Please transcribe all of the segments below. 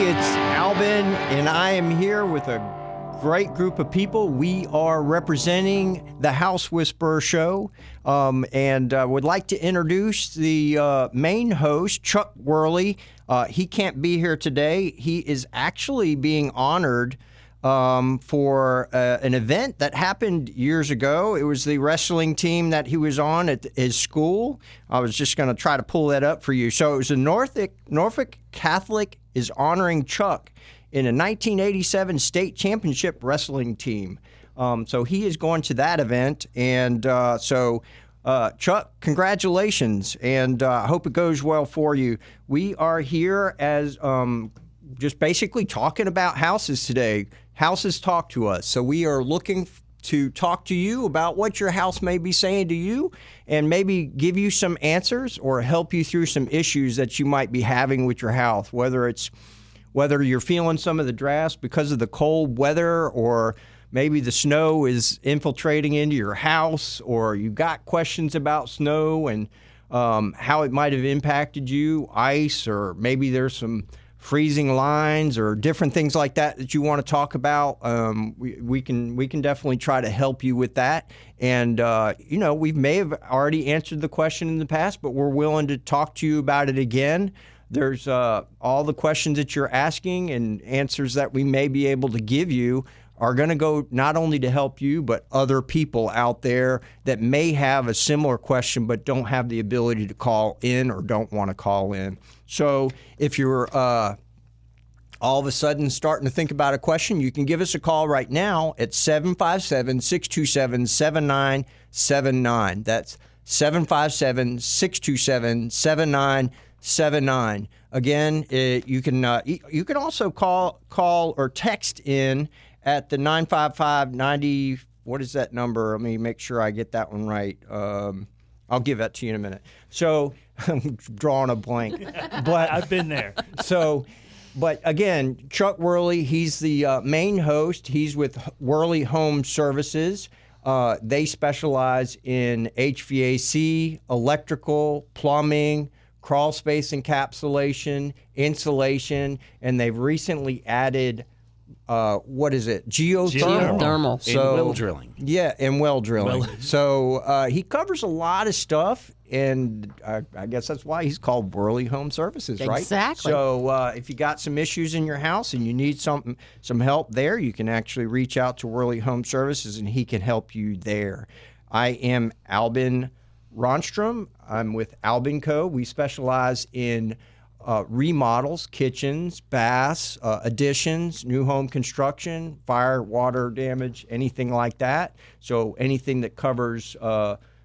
it's Albin, and I am here with a great group of people. We are representing the House Whisperer Show, and would like to introduce the main host, Chuck Worley. He can't be here today. He is actually being honored for an event that happened years ago. It was the wrestling team that he was on at his school. I was just going to try to pull that up for you. So it was the Norfolk Catholic is honoring Chuck in a 1987 state championship wrestling team. So he is going to that event. And Chuck, congratulations, and I hope it goes well for you. We are here as just basically talking about houses today. Houses talk to us. So we are looking to talk to you about what your house may be saying to you and maybe give you some answers or help you through some issues that you might be having with your house, whether you're feeling some of the drafts because of the cold weather, or maybe the snow is infiltrating into your house, or you got questions about snow and how it might have impacted you, ice, or maybe there's some freezing lines or different things like that you want to talk about. We can definitely try to help you with that. And, we may have already answered the question in the past, but we're willing to talk to you about it again. There's all the questions that you're asking and answers that we may be able to give you are going to go not only to help you, but other people out there that may have a similar question but don't have the ability to call in or don't want to call in. So if you're all of a sudden starting to think about a question, you can give us a call right now at 757-627-7979. That's 757-627-7979. Again, you can also call or text in at the 955-90. What is that number? Let me make sure I get that one right. I'll give that to you in a minute. So I'm drawing a blank. But I've been there. But again, Chuck Worley, he's the main host. He's with Worley Home Services. They specialize in HVAC, electrical, plumbing, crawl space encapsulation, insulation, and they've recently added Geothermal. And well drilling. Yeah, and well drilling. So he covers a lot of stuff, and I guess that's why he's called Worley Home Services, right? Exactly. So if you got some issues in your house and you need some help there, you can actually reach out to Worley Home Services, and he can help you there. I am Albin Ronstrom. I'm with Albin Co. We specialize in remodels, kitchens, baths, additions, new home construction, fire, water damage, anything like that. So anything that covers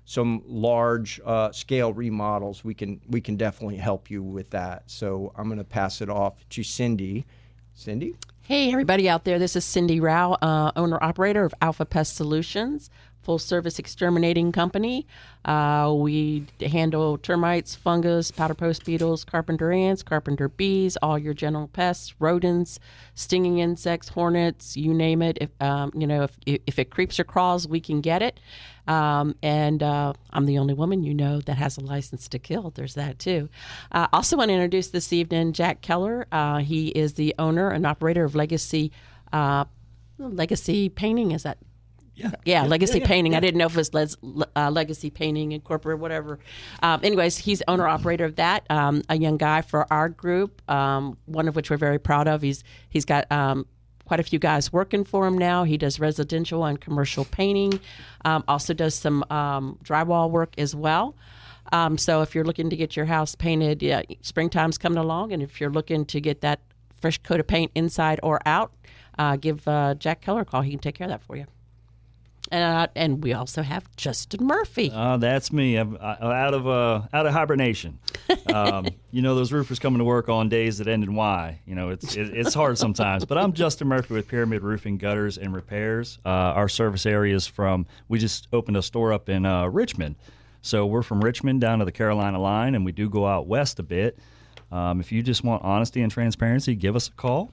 some large scale remodels, we can definitely help you with that. So I'm going to pass it off to Cindy. Cindy? Hey, everybody out there. This is Sindi Rowell, owner-operator of Alpha Pest Solutions, full-service exterminating company. We handle termites, fungus, powder post beetles, carpenter ants, carpenter bees, all your general pests, rodents, stinging insects, hornets, you name it. If it creeps or crawls, we can get it. And I'm the only woman that has a license to kill. There's that too. Also want to introduce this evening Jack Keller. He is the owner and operator of Legacy Painting. Is that? Yeah, Legacy Painting. I didn't know if it was Legacy Painting Incorporated, whatever. Anyways, he's owner-operator of that, a young guy for our group, one of which we're very proud of. He's got quite a few guys working for him now. He does residential and commercial painting, also does some drywall work as well. So if you're looking to get your house painted, springtime's coming along, and if you're looking to get that fresh coat of paint inside or out, give Jack Keller a call. He can take care of that for you. And we also have Justin Murphy. That's me. I'm out of hibernation. Those roofers coming to work on days that end in Y. It's hard sometimes. But I'm Justin Murphy with Pyramid Roofing, Gutters, and Repairs. Our service area is we just opened a store up in Richmond. So we're from Richmond down to the Carolina line, and we do go out west a bit. If you just want honesty and transparency, give us a call.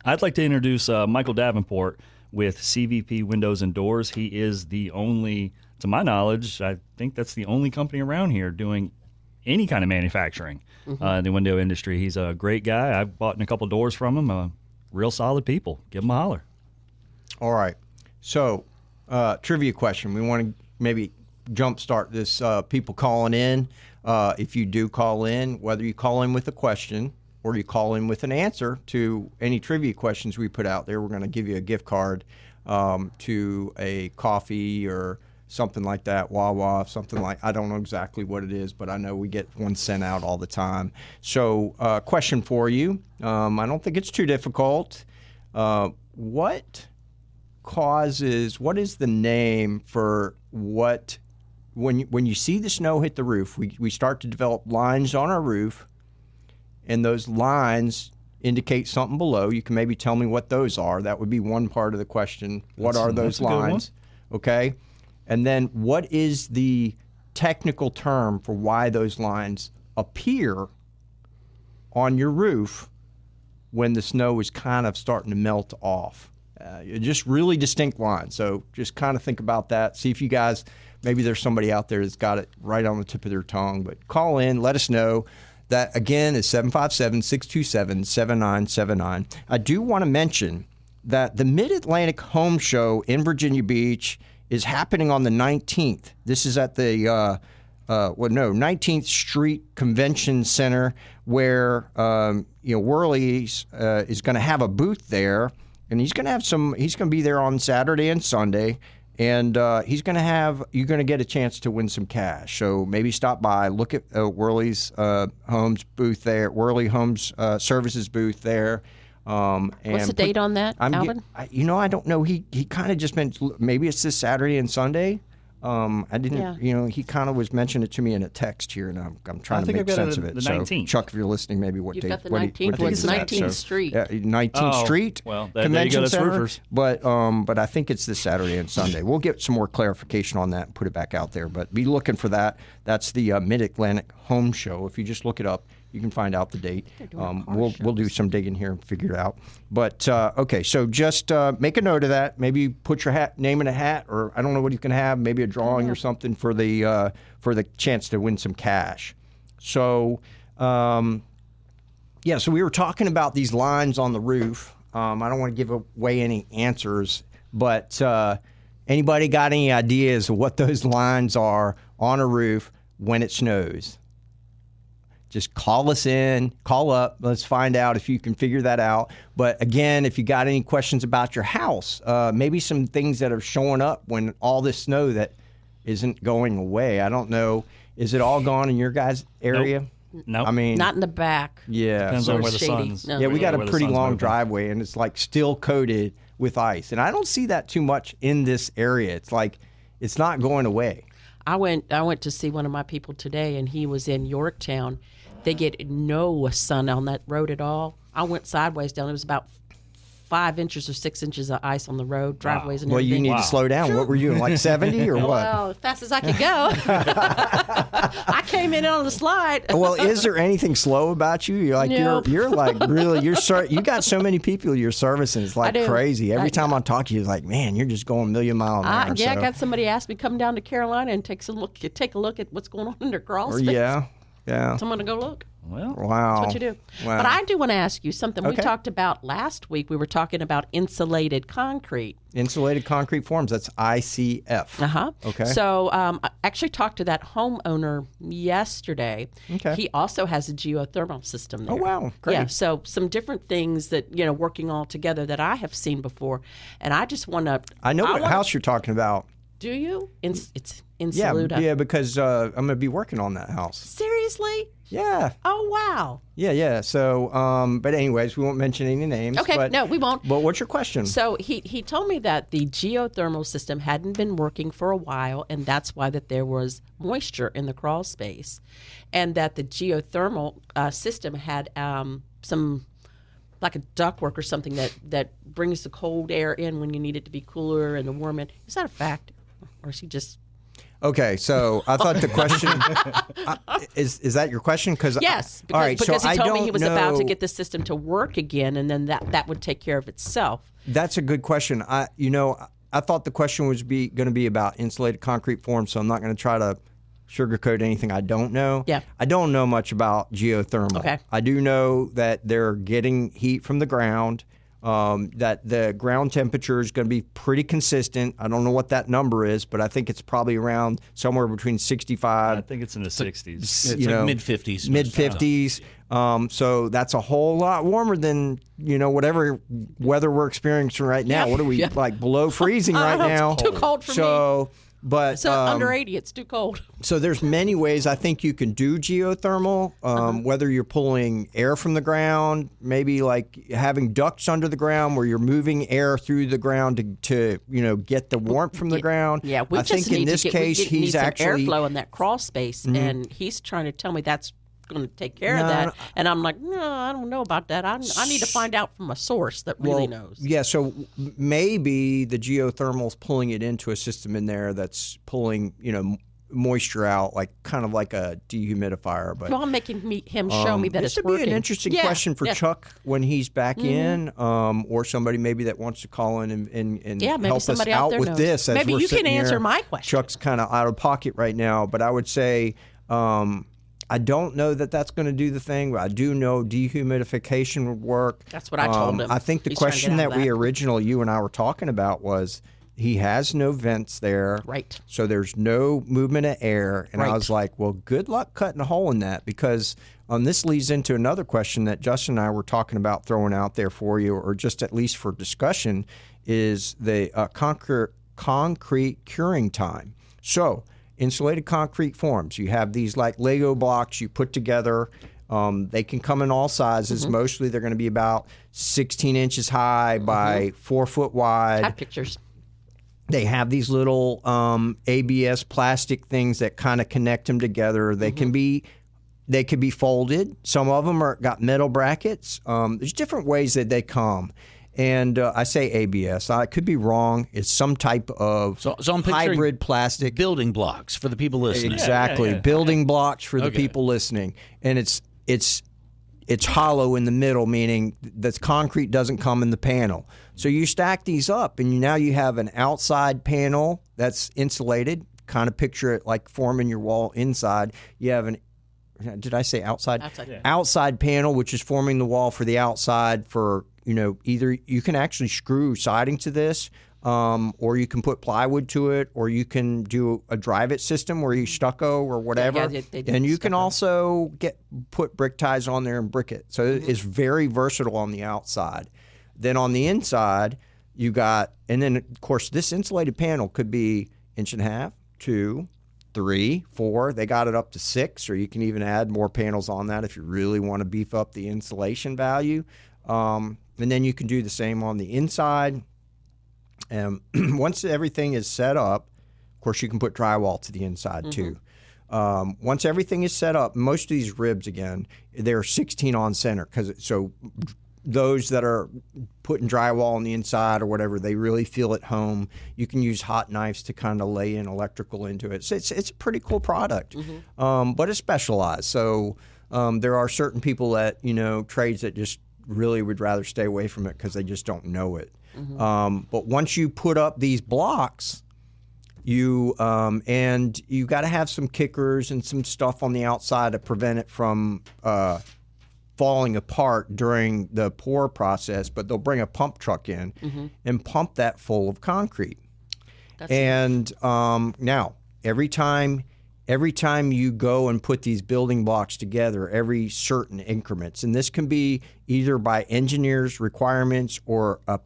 I'd like to introduce Michael Davenport with CVP Windows and Doors. He is the only, to my knowledge, I think that's the only company around here doing any kind of manufacturing in the window industry. He's a great guy. I've bought in a couple doors from him. Real solid people. Give him a holler. All right. So, trivia question. We want to maybe jumpstart this. People calling in. If you do call in, whether you call in with a question or you call in with an answer to any trivia questions we put out there, we're going to give you a gift card to a coffee or something like that, Wawa, something like, I don't know exactly what it is, but I know we get one sent out all the time. So, question for you. I don't think it's too difficult. What is the name for what, when you see the snow hit the roof, we start to develop lines on our roof, and those lines indicate something below. You can maybe tell me what those are. That would be one part of the question. What are those lines? Okay. And then what is the technical term for why those lines appear on your roof when the snow is kind of starting to melt off? Just really distinct lines. So just kind of think about that. See if you guys, maybe there's somebody out there that's got it right on the tip of their tongue. But call in, let us know. That, again, is 757-627-7979. I do want to mention that the Mid-Atlantic Home Show in Virginia Beach is happening on the 19th. This is at the 19th Street Convention Center, where Worley is going to have a booth there, and he's going to be there on Saturday and Sunday, and you're going to get a chance to win some cash. So maybe stop by, look at Worley's Homes booth there, Worley Homes Services booth there. What's the date on that, Alvin? I don't know. He kind of just meant maybe it's this Saturday and Sunday. I didn't, he kind of was mentioning it to me in a text here, and I'm trying to make sense of it. The so, 19th. Chuck, if you're listening, maybe what You've date? Got the 19th. It's 19th Street. 19th Street. Well, there Convention you go. That's Center. roofers. But I think it's this Saturday and Sunday. We'll get some more clarification on that and put it back out there. But be looking for that. That's the Mid-Atlantic Home Show. If you just look it up, you can find out the date. We'll do some digging here and figure it out. But okay, so just make a note of that. Maybe put your name in a hat, or I don't know what you can have. Maybe a drawing or something for the chance to win some cash. So so we were talking about these lines on the roof. I don't want to give away any answers, but anybody got any ideas of what those lines are on a roof when it snows? Just call us in, call up. Let's find out if you can figure that out. But again, if you got any questions about your house, maybe some things that are showing up when all this snow that isn't going away. I don't know. Is it all gone in your guys' area? Nope. I mean, Not in the back. yeah. Depends on where the shady. sun's. No. Yeah, we got a where the pretty sun's long moving. driveway, and it's like still coated with ice. And I don't see that too much in this area. It's like it's not going away. I went to see one of my people today, and he was in Yorktown. They get no sun on that road at all. I went sideways down. It was about 5 inches or 6 inches of ice on the road, driveways and Well, everything. you need to slow down. What were you, like 70 or what? Well, as fast as I could go. I came in on the slide. Well, is there anything slow about you? You're like Nope. you're like really you got so many people you're servicing. It's like I do. crazy. Every time I talk to you, it's like, man, you're just going a million miles an hour. I so. got somebody asked me to come down to Carolina and take a look at what's going on in their crawl space. Yeah. Someone to go look. Well, Wow. That's what you do. Wow. But I do want to ask you something. We Okay. talked about last week. We were talking about insulated concrete. Insulated Concrete Forms. That's ICF. Okay. So I actually talked to that homeowner yesterday. Okay. He also has a geothermal system there. Oh, wow. Great. Yeah. So some different things that working all together that I have seen before, and I just want to. I know what house you're talking about. Do you? It's Yeah, Insulated. yeah, because I'm going to be working on that house. Seriously? Yeah. Oh wow. Yeah. So, but anyways, we won't mention any names. Okay. But, No, we won't. But what's your question? So he told me that the geothermal system hadn't been working for a while, and that's why that there was moisture in the crawl space, and that the geothermal system had some like a ductwork or something that brings the cold air in when you need it to be cooler and the warm in. Is that a fact, or is he just? Okay, so I thought the question is that your question? Because Yes, all right, because so he told me I he was don't about to know- get the system to work again, and then that would take care of itself. That's a good question. I thought the question was going to be about insulated concrete forms, so I'm not going to try to sugarcoat anything I don't know. Yeah. I don't know much about geothermal. Okay. I do know that they're getting heat from the ground, that the ground temperature is going to be pretty consistent. I don't know what that number is, but I think it's probably around somewhere between 65. I think it's in the 60s. It's like mid-50s. Mid-50s. So that's a whole lot warmer than, whatever weather we're experiencing right now. Yeah. What are we, like below freezing right now? It's too cold for me. But So under 80, it's too cold. So there's many ways I think you can do geothermal, whether you're pulling air from the ground, maybe like having ducts under the ground where you're moving air through the ground to get the warmth from the ground. Yeah, we I just think need in this to case need he's some actually airflow in that crawl space, and he's trying to tell me that's going to take care of that. And I'm like, no, I don't know about that. I need to find out from a source that really knows. Yeah, so maybe the geothermal's pulling it into a system in there that's pulling, moisture out, like kind of like a dehumidifier. But Well, I'm making him show me that it's this would working. be an interesting question for Chuck when he's back in, or somebody maybe that wants to call in and maybe help us somebody out there with knows. this. As Maybe we're you can sitting answer here. my question. Chuck's kind of out of pocket right now, but I would say I don't know that that's going to do the thing, but I do know dehumidification would work. That's what I told him. I think the He's trying to question get out that of we that. originally, you and I were talking about was he has no vents there. Right. So there's no movement of air. And I Right. was like, well, good luck cutting a hole in that, because this leads into another question that Justin and I were talking about throwing out there for you, or just at least for discussion, is the concrete curing time. So insulated concrete forms, you have these like Lego blocks you put together. They can come in all sizes. Mostly they're going to be about 16 inches high by 4 foot wide. I have pictures. They have these little ABS plastic things that kind of connect them together. They can be folded. Some of them got metal brackets. There's different ways that they come. And I say ABS. I could be wrong. It's some type of So I'm picturing hybrid plastic. building blocks for the people listening. Exactly. Yeah. Building blocks for the Okay. people listening. And it's hollow in the middle, meaning the concrete doesn't come in the panel. So you stack these up, and now you have an outside panel that's insulated. Kind of picture it like forming your wall inside. You have did I say outside? Outside. Yeah. Outside panel, which is forming the wall for the outside for, either you can actually screw siding to this, or you can put plywood to it, or you can do a drive-it system where you stucco or whatever. Yeah, they do and you can stucco. also put brick ties on there and brick it. So it's very versatile on the outside. Then on the inside, you got, and then of course this insulated panel could be 1.5 inches, 2, 3, 4. They got it up to 6, or you can even add more panels on that if you really want to beef up the insulation value. And then you can do the same on the inside. Once everything is set up, of course, you can put drywall to the inside too. Once everything is set up, most of these ribs, again, they're 16 on center, so those that are putting drywall on the inside or whatever, they really feel at home. You can use hot knives to kind of lay in electrical into it. So it's a pretty cool product, but it's specialized. So there are certain people that, trades that just really would rather stay away from it because they just don't know it. But once you put up these blocks, and you got to have some kickers and some stuff on the outside to prevent it from falling apart during the pour process, but they'll bring a pump truck in and pump that full of concrete. And now, every time you go and put these building blocks together, every certain increments, and this can be either by engineers' requirements or a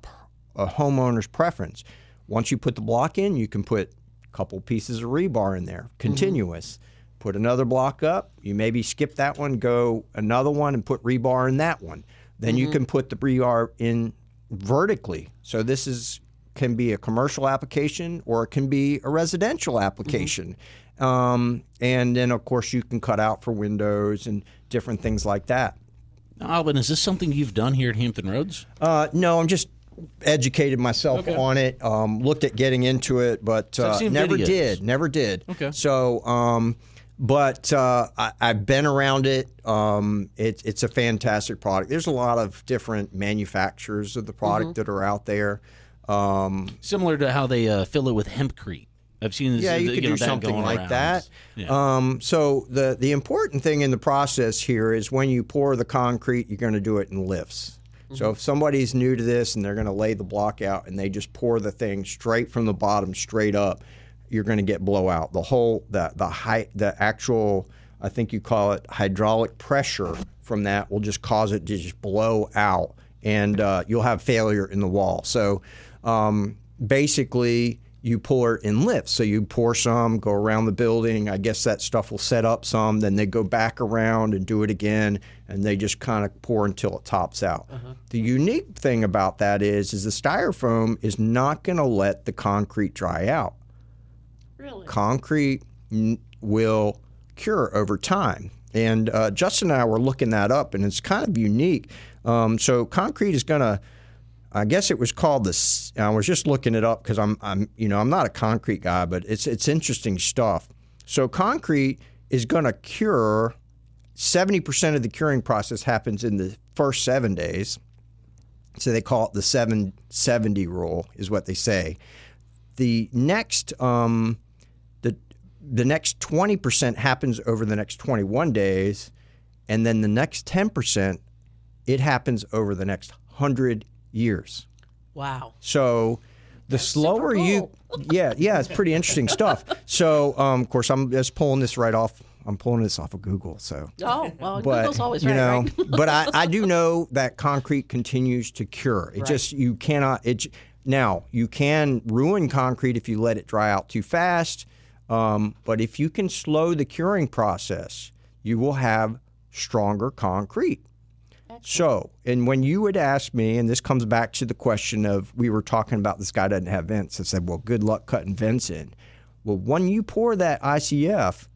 homeowner's preference. Once you put the block in, you can put a couple pieces of rebar in there, continuous. Put another block up. You maybe skip that one, go another one, and put rebar in that one. Then you can put the rebar in vertically. So this can be a commercial application, or it can be a residential application. And then, of course, you can cut out for windows and different things like that. Now, Alvin, is this something you've done here at Hampton Roads? No, I'm just educated myself on it. Looked at getting into it, but never did. Okay. So, but I've been around it. It's a fantastic product. There's a lot of different manufacturers of the product that are out there. Similar to how they fill it with hempcrete. I've seen this, you could do something like around. that. Yeah. So the important thing in the process here is when you pour the concrete, you're going to do it in lifts. So if somebody's new to this and they're going to lay the block out and they just pour the thing straight from the bottom straight up, you're going to get blowout. The actual, I think you call it hydraulic pressure from that will just cause it to just blow out, and you'll have failure in the wall. So basically, you pour it in lifts. So you pour some, go around the building. I guess that stuff will set up some. Then they go back around and do it again, and they just kind of pour until it tops out. The unique thing about that is the styrofoam is not going to let the concrete dry out. Really? Concrete Will cure over time. And Justin and I were looking that up, and it's kind of unique. So concrete is going to, I guess it was called this. I was just looking it up because I'm not a concrete guy, but it's interesting stuff. So concrete is going to cure. 70% of the curing process happens in the first 7 days. So they call it the 770 rule, is what they say. The next the next 20% happens over the next 21 days, and then the next 10% it happens over the next 100 years. Wow. So the slower you, it's pretty interesting stuff. So of course I'm just pulling this right off. I'm pulling this off of Google. So Google's always right. But I do know that concrete continues to cure. It just you cannot. Now you can ruin concrete if you let it dry out too fast. But if you can slow the curing process, you will have stronger concrete. So, and when you would ask me, and this comes back to the question of, we were talking about this guy doesn't have vents. I said, well, good luck cutting vents in. Well, when you pour that ICF,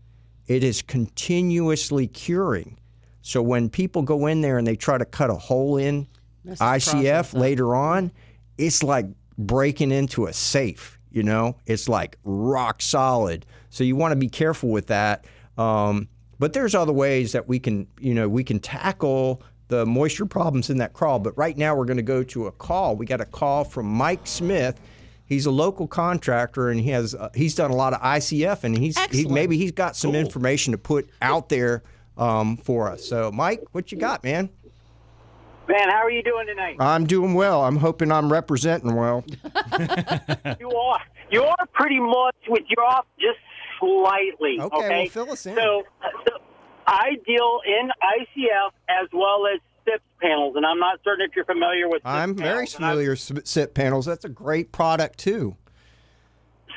it is continuously curing. So when people go in there and they try to cut a hole in ICF later on, it's like breaking into a safe, It's like rock solid. So you want to be careful with that. But there's other ways that we can tackle the moisture problems in that crawl. But right now we're going to go to a call. We got a call from Mike Smith. He's a local contractor, and he's done a lot of ICF, and he's got some information to put out there for us. So, Mike, what you got, man? Man, how are you doing tonight? I'm doing well. I'm hoping I'm representing well. You are. You are pretty much. You're off just slightly. Okay, well, fill us in. So I deal in ICF as well as SIP panels, and I'm not certain if you're familiar with SIP panels. I'm very familiar with SIP panels. That's a great product, too.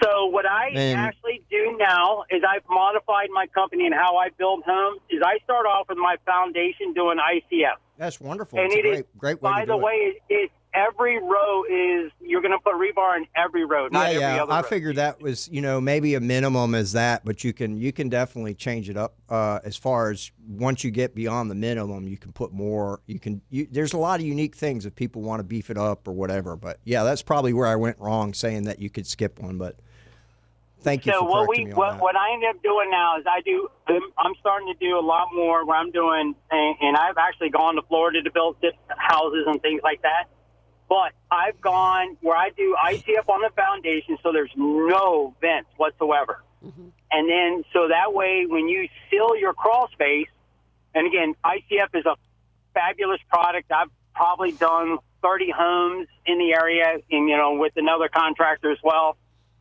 So what I actually do now is I've modified my company and how I build homes is I start off with my foundation doing ICF. That's wonderful. And it's a great way to do it. By the way, every row you're going to put rebar in every row, not every other row. I figured that was, maybe a minimum as that, but you can definitely change it up as far as once you get beyond the minimum, you can put more. There's a lot of unique things if people want to beef it up or whatever. But, yeah, that's probably where I went wrong saying that you could skip one, but thank you for correcting me on that. What I end up doing now is I'm starting to do a lot more where I'm doing, and I've actually gone to Florida to build houses and things like that. But I've gone where I do ICF on the foundation, so there's no vents whatsoever. Mm-hmm. And then, so that way, when you seal your crawl space, and again, ICF is a fabulous product. I've probably done 30 homes in the area, and with another contractor as well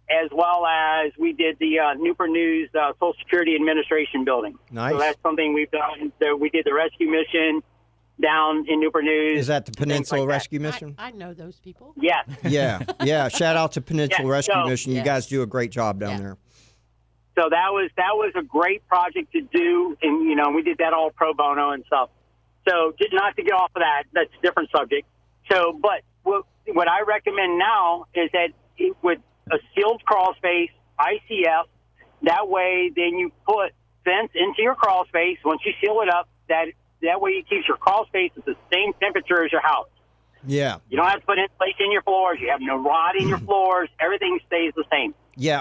as we did the Newport News Social Security Administration building. Nice. So that's something we've done. So we did the rescue mission down in Newport News. Is that the Peninsula Rescue Mission? I know those people. Yes. Yeah. Shout out to Peninsula Rescue Mission. You guys do a great job down there. So that was a great project to do, and we did that all pro bono and stuff. So just not to get off of that, that's a different subject. So, but what I recommend now is that with a sealed crawl space, ICF, that way then you put vents into your crawl space. Once you seal it up, that way it keeps your crawl space at the same temperature as your house. Yeah. You don't have to put insulation in your floors. You have no rot in your floors. Everything stays the same. Yeah.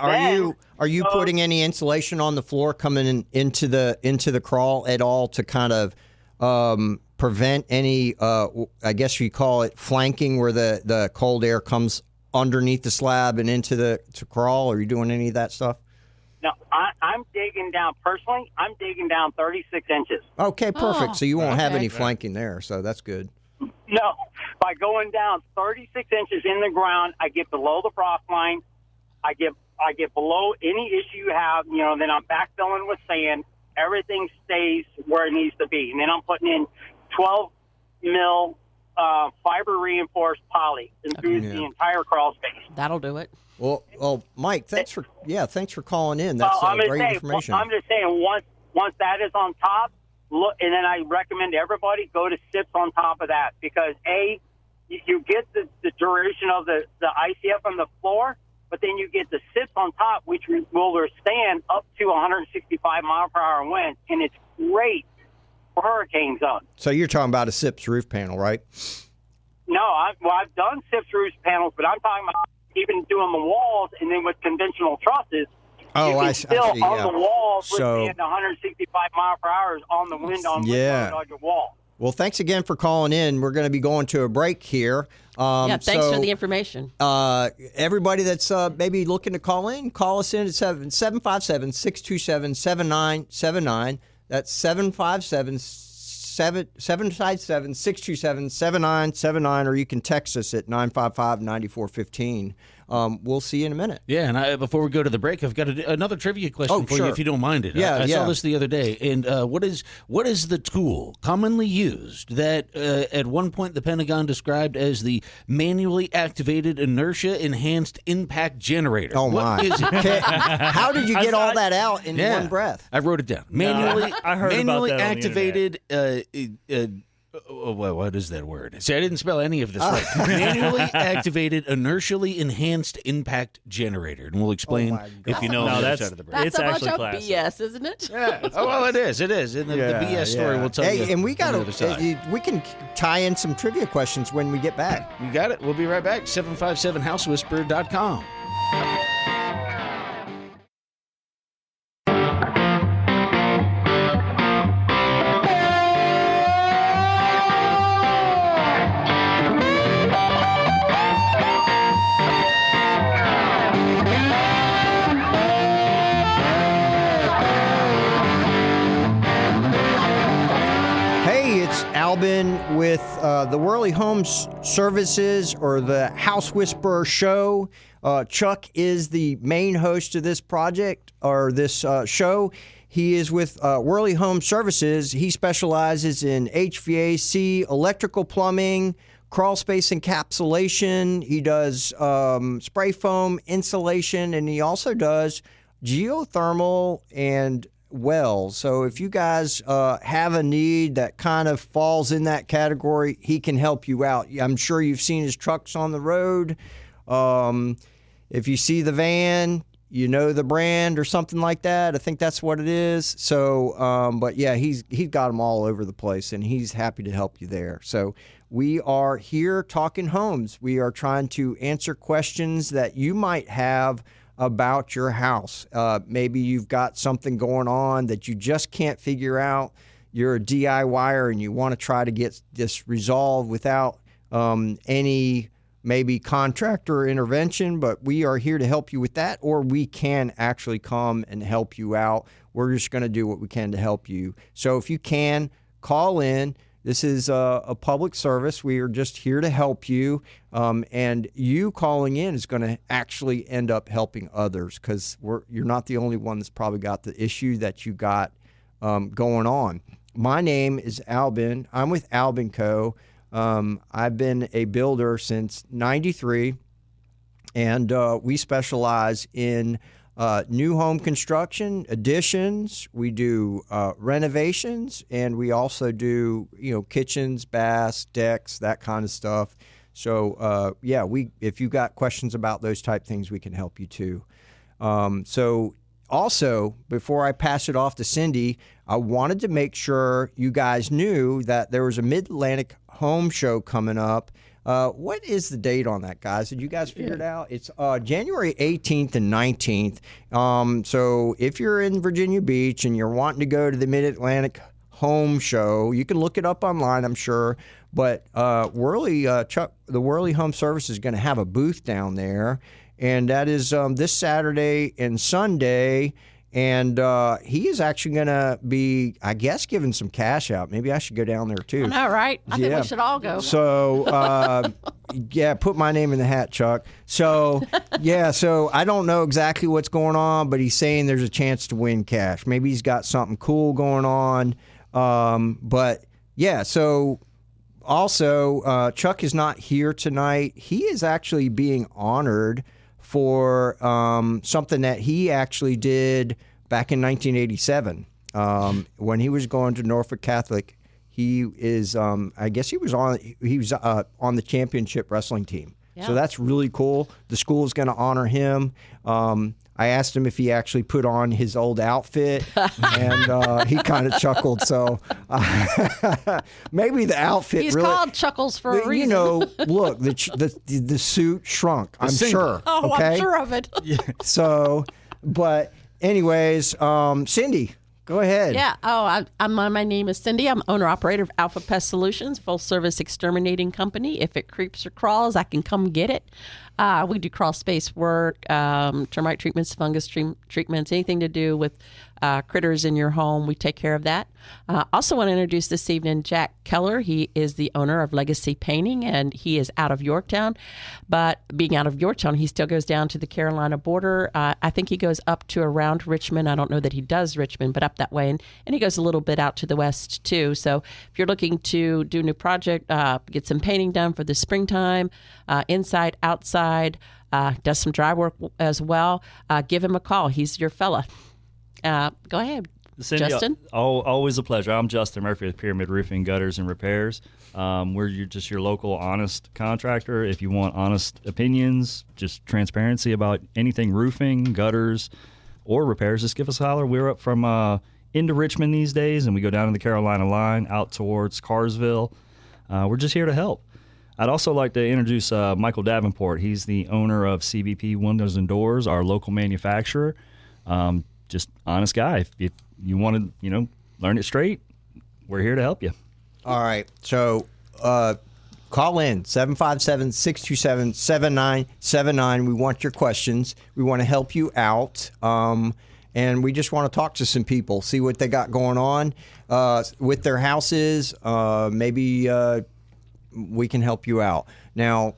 Are you putting any insulation on the floor coming into the crawl at all to kind of prevent any, I guess you call it flanking, where the cold air comes underneath the slab and to crawl? Are you doing any of that stuff? No, I'm digging down. Personally, I'm digging down 36 inches. Okay, perfect. Oh, So you won't have okay. any flanking there, so that's good. No, by going down 36 inches in the ground, I get below the frost line. I get below any issue you have. Then I'm backfilling with sand. Everything stays where it needs to be, and then I'm putting in 12 mil fiber reinforced poly through the entire crawl space. That'll do it. Well, Mike, thanks for calling in. That's great information. I'm just saying, once that is on top, look, and then I recommend everybody go to SIPs on top of that, because you get the duration of the ICF on the floor, but then you get the SIPs on top, which will withstand up to 165 mile per hour winds, and it's great for hurricane zone. So you're talking about a SIPS roof panel, right? No, I've done SIPs roof panels, but I'm talking about even doing the walls, and then with conventional trusses. Oh, I see. see. On Yeah. the walls, So, withstand 165 mile per hour on the wind on your wall. Well, thanks again for calling in. We're going to be going to a break here. Thanks for the information. Everybody that's maybe looking to call us in at 757-627-7979. That's 757-627-7979, or you can text us at 955-9415. We'll see you in a minute. Yeah, and before we go to the break, I've got another trivia question for you, if you don't mind it. I saw this the other day. And what is the tool commonly used that at one point the Pentagon described as the manually activated inertia enhanced impact generator? Oh, my. What is it? How did you get all that out in one breath? I wrote it down. Manually, I heard manually about that activated. What is that word? See, I didn't spell any of this right. Manually activated inertially enhanced impact generator, and we'll explain if you know on the other side of the break. That's It's a bunch actually of classic. BS, isn't it? Yeah. Well, it is. It is. And the BS story will tell you. Hey, and we on the other side. we can tie in some trivia questions when we get back. You got it. We'll be right back. 757housewhisperer.com. Albin with the Worley Homes Services, or the House Whisperer Show. Chuck is the main host of this project, or this show. He is with Worley Home Services. He specializes in HVAC, electrical plumbing, crawl space encapsulation. He does spray foam insulation, and he also does geothermal and wells. So if you guys have a need that kind of falls in that category, he can help you out. I'm sure you've seen his trucks on the road. If you see the van, you know the brand or something like that. I think that's what it is. So, but yeah, he's got them all over the place, and he's happy to help you there. So we are here talking homes. We are trying to answer questions that you might have about your house. Maybe you've got something going on that you just can't figure out. You're a DIYer and you want to try to get this resolved without any maybe contractor intervention, but we are here to help you with that, or we can actually come and help you out. We're just going to do what we can to help you. So if you can, call in. This is a public service. We are just here to help you, and you calling in is going to actually end up helping others, because you're not the only one that's probably got the issue that you got going on. My name is Albin. I'm with Albin Co. I've been a builder since '93, and we specialize in new home construction, additions. We do renovations, and we also do kitchens, baths, decks, that kind of stuff. So if you got questions about those type things, we can help you too. So also, before I pass it off to Cindy, I wanted to make sure you guys knew that there was a Mid-Atlantic home show coming up. What is the date on that, guys? Did you guys figure it out? It's January 18th and 19th. So if you're in Virginia Beach and you're wanting to go to the Mid-Atlantic Home Show. You can look it up online, I'm sure. But Worley, Chuck, the Worley Home Service is going to have a booth down there, and that is this Saturday and Sunday. And he is actually going to be, I guess, giving some cash out. Maybe I should go down there, too. I know, right? I think we should all go. So, put my name in the hat, Chuck. So, so I don't know exactly what's going on, but he's saying there's a chance to win cash. Maybe he's got something cool going on. So also, Chuck is not here tonight. He is actually being honored for something that he actually did back in 1987 when he was going to Norfolk Catholic. He is, I guess, he was on the championship wrestling team. Yeah. So that's really cool. The school is going to honor him. I asked him if he actually put on his old outfit, and he kind of chuckled. So maybe the outfit. He's really, called Chuckles for a reason. You know, look, the suit shrunk. I'm sure. Oh, okay? I'm sure of it. Yeah. So, but anyways, Sindi, go ahead. Yeah. Oh, my name is Sindi. I'm owner-operator of Alpha Pest Solutions, full-service exterminating company. If it creeps or crawls, I can come get it. We do crawl space work, termite treatments, fungus treatments, anything to do with critters in your home. We take care of that. Also want to introduce this evening Jack Keller. He is the owner of Legacy Painting, and he is out of Yorktown. But being out of Yorktown, he still goes down to the Carolina border. I think he goes up to around Richmond. I don't know that he does Richmond, but up that way. And he goes a little bit out to the west, too. So if you're looking to do a new project, get some painting done for the springtime, inside, outside, does some dry work as well, give him a call. He's your fella. Go ahead, Sindi, Justin. Always a pleasure. I'm Justin Murphy with Pyramid Roofing, Gutters, and Repairs. We're just your local honest contractor. If you want honest opinions, just transparency about anything roofing, gutters, or repairs, just give us a holler. We're up from into Richmond these days, and we go down to the Carolina line out towards Carsville. We're just here to help. I'd also like to introduce Michael Davenport. He's the owner of CBP Windows and Doors, our local manufacturer. Just honest guy. If you want to, learn it straight, we're here to help you. All right. So call in 757-627-7979. We want your questions. We want to help you out. And we just want to talk to some people, see what they got going on with their houses. Maybe we can help you out. Now,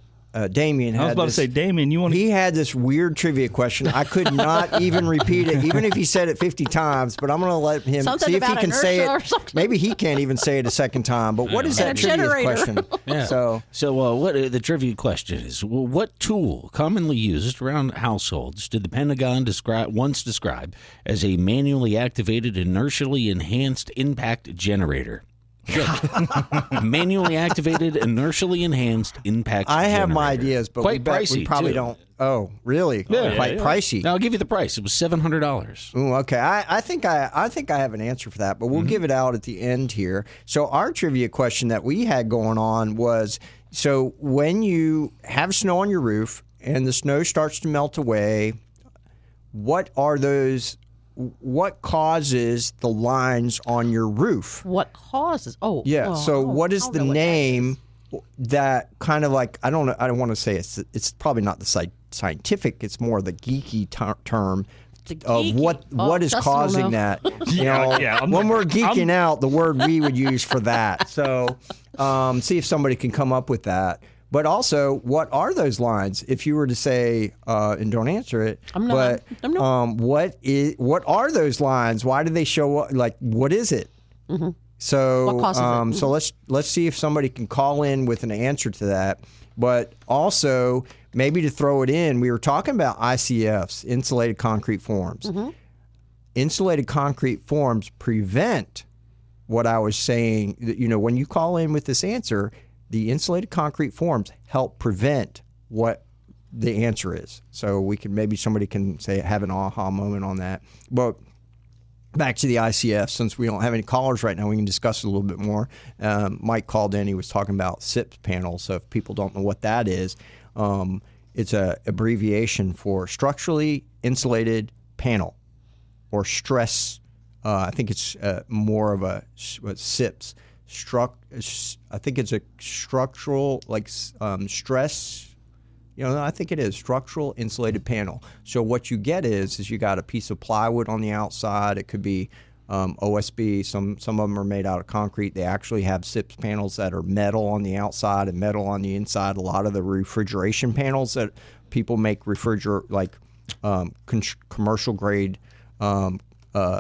Damien had I was about to say, Damien, he had this weird trivia question. I could not even repeat it, even if he said it 50 times, but I'm going to let him see if he can say it. Maybe he can't even say it a second time, but what is that trivia question? Yeah. So what the trivia question is, what tool commonly used around households did the Pentagon once describe as a manually activated, inertially enhanced impact generator? Manually activated, inertially enhanced impact generator. I have my ideas, but quite pricey, we probably too. Don't. Oh, really? Yeah, quite pricey. Now I'll give you the price. It was $700. Ooh, okay. I think I have an answer for that, but we'll give it out at the end here. So our trivia question that we had going on was: so when you have snow on your roof and the snow starts to melt away, what causes the lines on your roof? What causes? Oh, yeah. So what is the name that kind of like, I don't want to say it's probably not the scientific, it's more the geeky term of what is causing that. When we're geeking out, the word we would use for that. So see if somebody can come up with that. But also, what are those lines? If you were to say, and don't answer it, what are those lines? Why do they show up? Like, what is it? Mm-hmm. So, what causes it? So let's see if somebody can call in with an answer to that. But also, maybe to throw it in, we were talking about ICFs, insulated concrete forms. Mm-hmm. Insulated concrete forms prevent what I was saying. When you call in with this answer, the insulated concrete forms help prevent what the answer is. So somebody can have an aha moment on that. But back to the ICF, since we don't have any callers right now, we can discuss it a little bit more. Mike called in. He was talking about SIP panels. So if people don't know what that is, it's an abbreviation for Structurally Insulated Panel, or stress I think it's more of a SIPS. I think it's a structural, stress. I think it is structural insulated panel. So what you get is you got a piece of plywood on the outside. It could be OSB. Some of them are made out of concrete. They actually have SIPS panels that are metal on the outside and metal on the inside. A lot of the refrigeration panels that people make commercial grade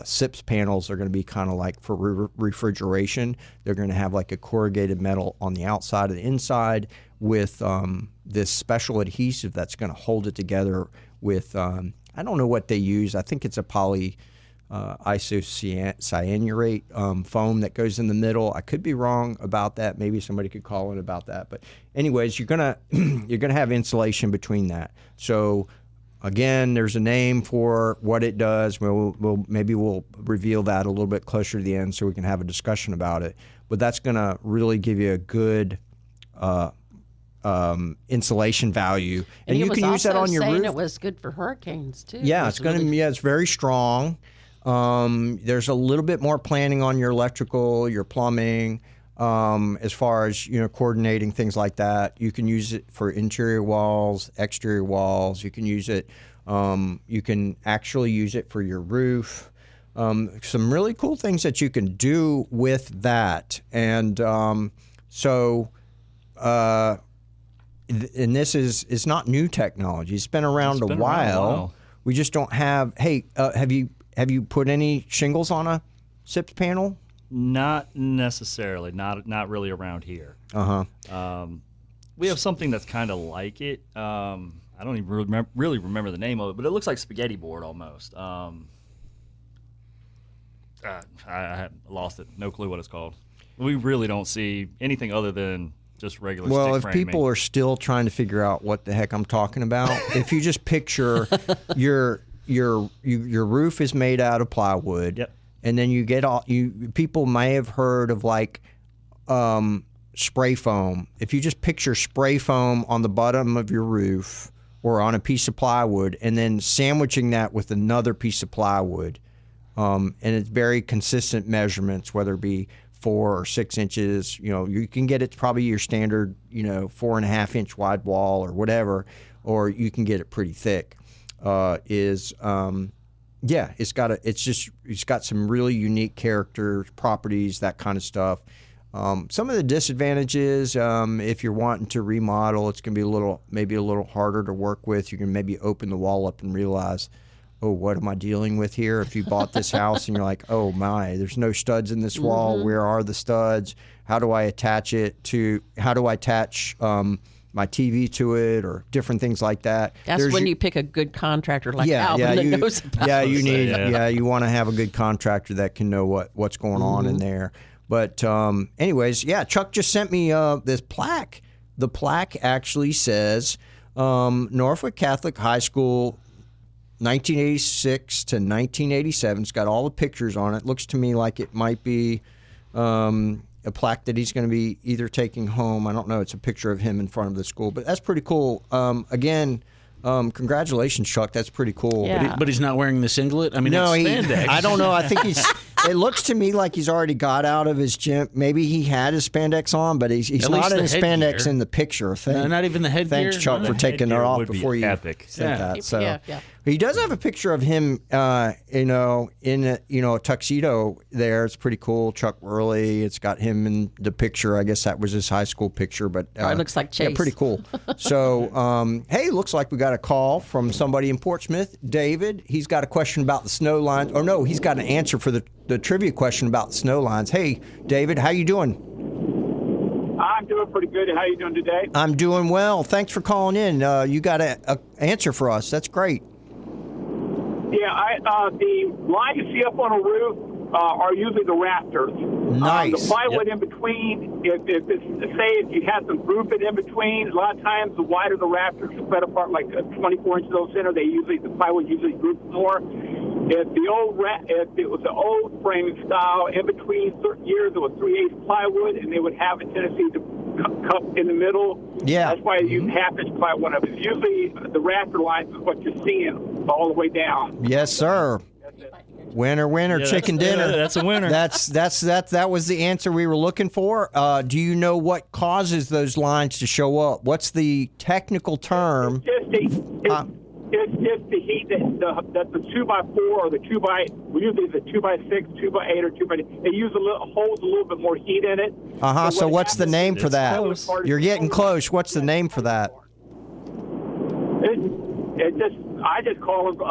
SIPS panels are going to be kind of like for refrigeration. They're going to have like a corrugated metal on the outside and the inside with this special adhesive that's going to hold it together with, I don't know what they use. I think it's a isocyanurate foam that goes in the middle. I could be wrong about that. Maybe somebody could call in about that. But anyways, you're gonna have insulation between that. So again, there's a name for what it does. Maybe we'll reveal that a little bit closer to the end so we can have a discussion about it. But that's going to really give you a good insulation value, and you can use that on your roof. It was good for hurricanes too. Yeah, it's very strong. There's a little bit more planning on your electrical, your plumbing. As far as coordinating things like that, you can use it for interior walls, exterior walls. You can use it. You can actually use it for your roof. Some really cool things that you can do with that. And and this is not new technology. It's been around a while. We just don't have. Hey, have you put any shingles on a SIPS panel? Not necessarily. Not really around here. We have something that's kind of like it. I don't even really remember the name of it, but it looks like spaghetti board almost. I lost it. No clue what it's called. We really don't see anything other than just regular stick framing. Well, if people are still trying to figure out what the heck I'm talking about, if you just picture your roof is made out of plywood. Yep. And then you get people may have heard of spray foam. If you just picture spray foam on the bottom of your roof or on a piece of plywood and then sandwiching that with another piece of plywood, and it's very consistent measurements, whether it be 4 or 6 inches, you can get it to probably your standard, 4.5 inch wide wall or whatever, or you can get it pretty thick, yeah, it's got some really unique character properties, that kind of stuff. Some of the disadvantages, if you're wanting to remodel, it's going to be maybe a little harder to work with. You can maybe open the wall up and realize, oh, what am I dealing with here? If you bought this house and you're like, oh my, there's no studs in this wall. Mm-hmm. Where are the studs? How do I attach my TV to it, or different things like that. That's when you pick a good contractor like Alvin that knows about it. You want to have a good contractor that can know what's going on in there. But anyways, Chuck just sent me this plaque. The plaque actually says Norfolk Catholic High School, 1986 to 1987. It's got all the pictures on it. Looks to me like it might be a plaque that he's going to be either taking home. I don't know. It's a picture of him in front of the school, but that's pretty cool. Again, congratulations, Chuck. That's pretty cool. Yeah. But he's not wearing the singlet? I mean, no, spandex. I don't know. I think it looks to me like he's already got out of his gym. Maybe he had his spandex on, but he's not in his spandex in the picture. No, not even the headgear? Thanks, Chuck, for taking it off before you said that. So he does have a picture of him, in a tuxedo there. It's pretty cool. Chuck Worley. It's got him in the picture. I guess that was his high school picture, but it looks like Chase. Yeah, pretty cool. So, hey, looks like we got a call from somebody in Portsmouth. David, he's got a question about the snow lines. Or no, he's got an answer for the trivia question about the snow lines. Hey, David, how you doing? I'm doing pretty good. How you doing today? I'm doing well. Thanks for calling in. You got an answer for us. That's great. Yeah, the line you see up on a roof are usually the rafters. Nice. The plywood in between, if you have some roofing in between, a lot of times the wider the rafters spread apart, like 24 inches over center, the plywood usually groups more. If it was the old framing style, in between certain years it was 3/8 plywood, and they would have a tendency to cup in the middle. Yeah. That's why you use half-inch plywood. Usually the rafter lines is what you're seeing all the way down. Yes, sir. Winner, chicken dinner. That's a winner. That was the answer we were looking for. Do you know what causes those lines to show up? What's the technical term? It's just the heat that the 2x4 or the 2x, usually the 2x6, 2x8, or 2x8, it holds a little bit more heat in it. So what's the name for that? Close. You're getting close. What's the name for that? I just call them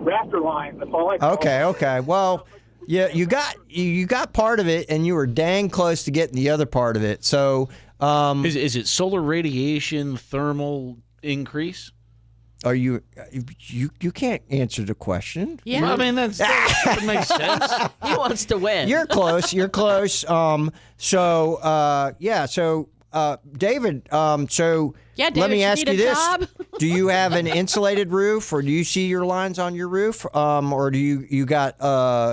rafter lines. That's all I call them. Okay. Well, yeah, you got part of it, and you were dang close to getting the other part of it. So, is it solar radiation thermal increase? Are you can't answer the question. Yeah. Well, I mean, that makes sense. He wants to win. You're close. David, David, let me ask you this. Job? Do you have an insulated roof, or do you see your lines on your roof? Or do you got,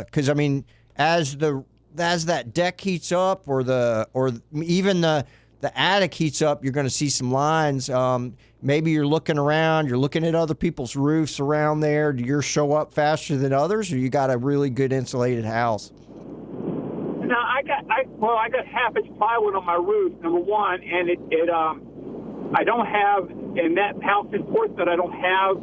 because I mean, as that deck heats up, or even the attic heats up, you're going to see some lines. Maybe you're looking around, you're looking at other people's roofs around there. Do yours show up faster than others, or you got a really good insulated house? No, I got half-inch plywood on my roof, number one, and I don't have, in that house in Portsmouth, I don't have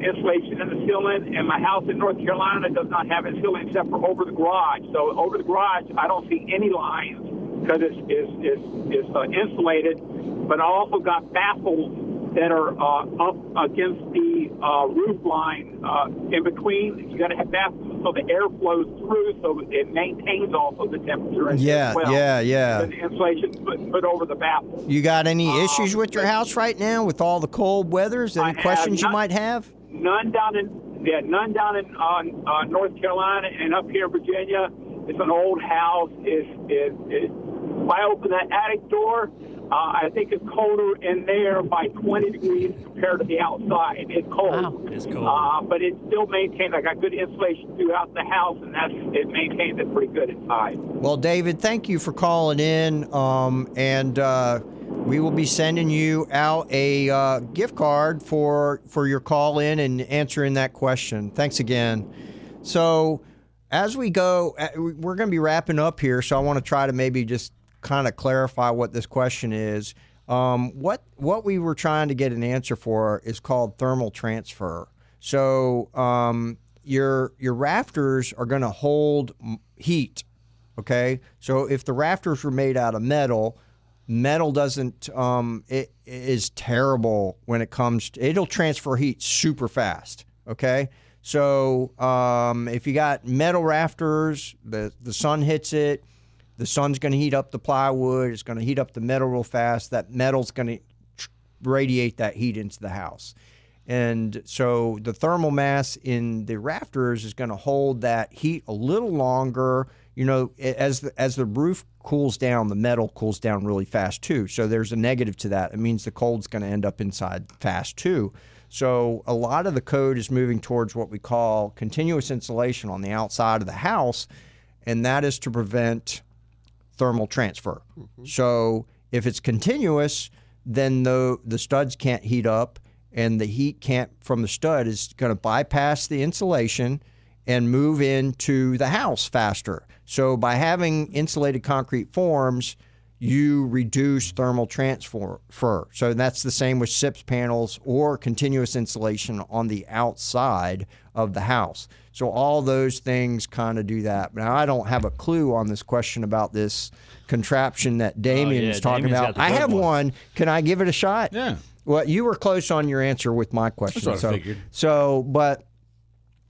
insulation in the ceiling, and my house in North Carolina does not have insulation except for over the garage. So over the garage, I don't see any lines because it's insulated. But I also got baffles that are up against the roof line in between. You got to have baffles so the air flows through, so it maintains also the temperature. Yeah. The insulation put over the baffles. You got any issues with your house right now with all the cold weathers? Any questions you might have? None down in North Carolina, and up here in Virginia. It's an old house. If I open that attic door, I think it's colder in there by 20 degrees compared to the outside. It's cold. Wow. It's cold. But it still maintains. I got good insulation throughout the house, and it maintains it pretty good inside. Well, David, thank you for calling in, and we will be sending you out a gift card for your call in and answering that question. Thanks again. So as we go, we're going to be wrapping up here, so I want to try to maybe just kind of clarify what this question is. What we were trying to get an answer for is called thermal transfer. So your rafters are going to hold heat. Okay, so if the rafters were made out of metal doesn't. It is terrible when it comes to, it'll transfer heat super fast. Okay. So if you got metal rafters, the sun hits it, the sun's going to heat up the plywood, it's going to heat up the metal real fast. That metal's going to radiate that heat into the house. And so the thermal mass in the rafters is going to hold that heat a little longer. You know, as the roof cools down, the metal cools down really fast too. So there's a negative to that. It means the cold's going to end up inside fast too. So a lot of the code is moving towards what we call continuous insulation on the outside of the house, and that is to prevent thermal transfer. Mm-hmm. So if it's continuous, then the studs can't heat up, and the heat from the stud is going to bypass the insulation and move into the house faster. So by having insulated concrete forms, you reduce thermal transfer. So that's the same with SIPS panels or continuous insulation on the outside of the house. So all those things kind of do that. Now, I don't have a clue on this question about this contraption that Damien is talking about. I have one. Can I give it a shot? Yeah. Well, you were close on your answer with my question. That's what I figured. But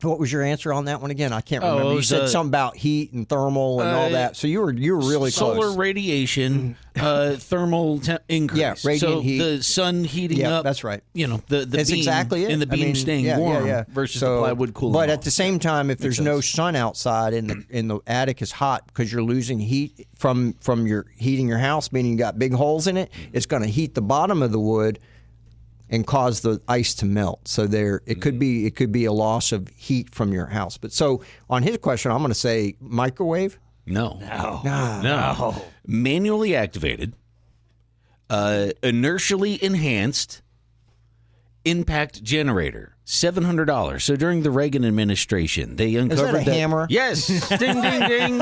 what was your answer on that one again? I can't remember. You said something about heat and thermal and all that. So you were really close. Solar radiation, thermal increase. Yeah, radiant heat. The sun heating up. That's right. You know, the that's beam, exactly it. And the beam staying warm versus the plywood cooling But off. at the same time, if there's no sun outside and the attic is hot because you're losing heat from your heating your house, meaning you got big holes in it, it's going to heat the bottom of the wood and cause the ice to melt. So it could be a loss of heat from your house. But so on his question, I'm going to say microwave. No. Manually activated, inertially enhanced, impact generator. $700. So during the Reagan administration, they uncovered Is that a hammer? Yes. Ding, ding, ding.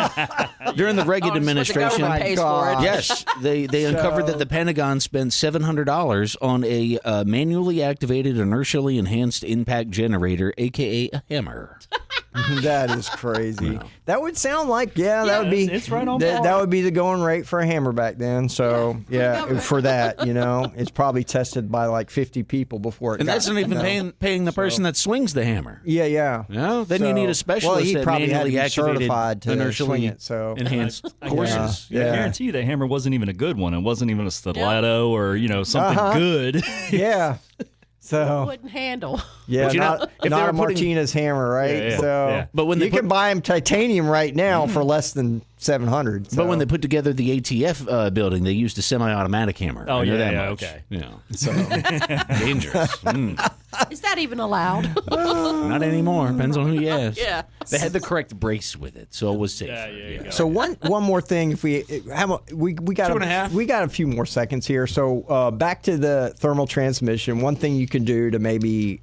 During the Reagan administration, the government pays for it. yes, they uncovered that the Pentagon spent $700 on a manually activated, inertially enhanced impact generator, a.k.a. a hammer. That is crazy. That would sound like, that would be. It's right on that would be the going rate for a hammer back then. So, for that, it's probably tested by like 50 people before it And that's not even paying the person that swings the hammer. Yeah. Then you need a specialist he that probably had to manually be activated, certified to inertially swing it. So enhanced courses. I guarantee you that hammer wasn't even a good one. It wasn't even a stiletto or something good. Yeah. So Wouldn't handle. yeah, But not if they a were putting- Martinez hammer, right? Yeah. So Yeah. But when they you can buy them titanium right now for less than $700. But when they put together the ATF building, they used a semi-automatic hammer. Oh, I know yeah, that yeah, much. okay. Yeah. So dangerous. Is that even allowed? Not anymore. Depends on who you ask. Yeah. They had the correct brace with it, so it was safe. Yeah. So one more thing, if we have we got 2.5. we got a few more seconds here. So back to the thermal transmission. One thing you can do to maybe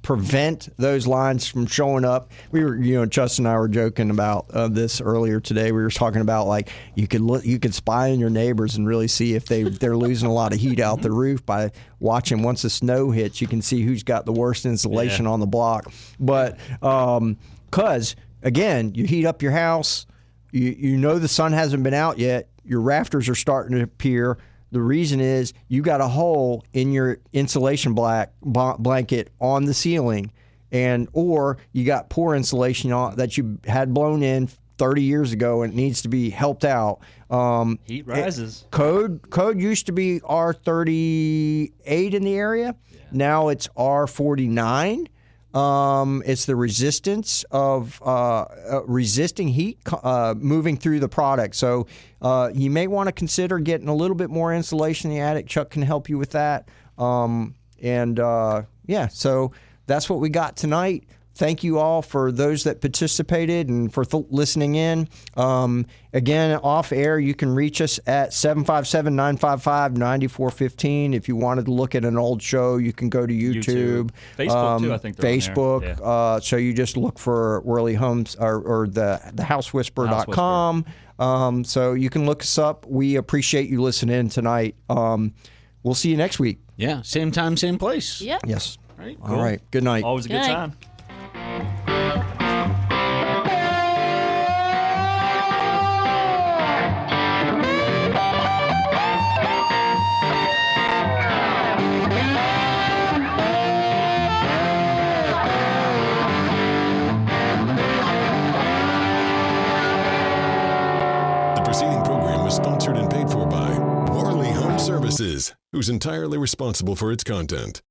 prevent those lines from showing up. We were, Justin and I were joking about this earlier today. We were talking about like you could spy on your neighbors and really see if they're losing a lot of heat out the roof by watching. Once the snow hits, you can see who's got the worst insulation on the block. But because again, you heat up your house, you know the sun hasn't been out yet. Your rafters are starting to appear. The reason is you got a hole in your insulation blanket on the ceiling, or you got poor insulation that you had blown in 30 years ago and it needs to be helped out. Heat rises. Code used to be R38 in the area. Yeah. Now it's R49. It's the resistance of resisting heat moving through the product. So you may want to consider getting a little bit more insulation in the attic. Chuck can help you with that. So that's what we got tonight. Thank you all for those that participated and for listening in. Again, off air, you can reach us at 757-955-9415. If you wanted to look at an old show, you can go to YouTube. Facebook, too, I think they're Facebook. on there. So you just look for Worley Homes or the housewhisperer.com. So you can look us up. We appreciate you listening tonight. We'll see you next week. Yeah, same time, same place. Yeah. Yes. Right. All right. Good night. Always a good Good night. time. The preceding program was sponsored and paid for by Worley Home Services, who's entirely responsible for its content.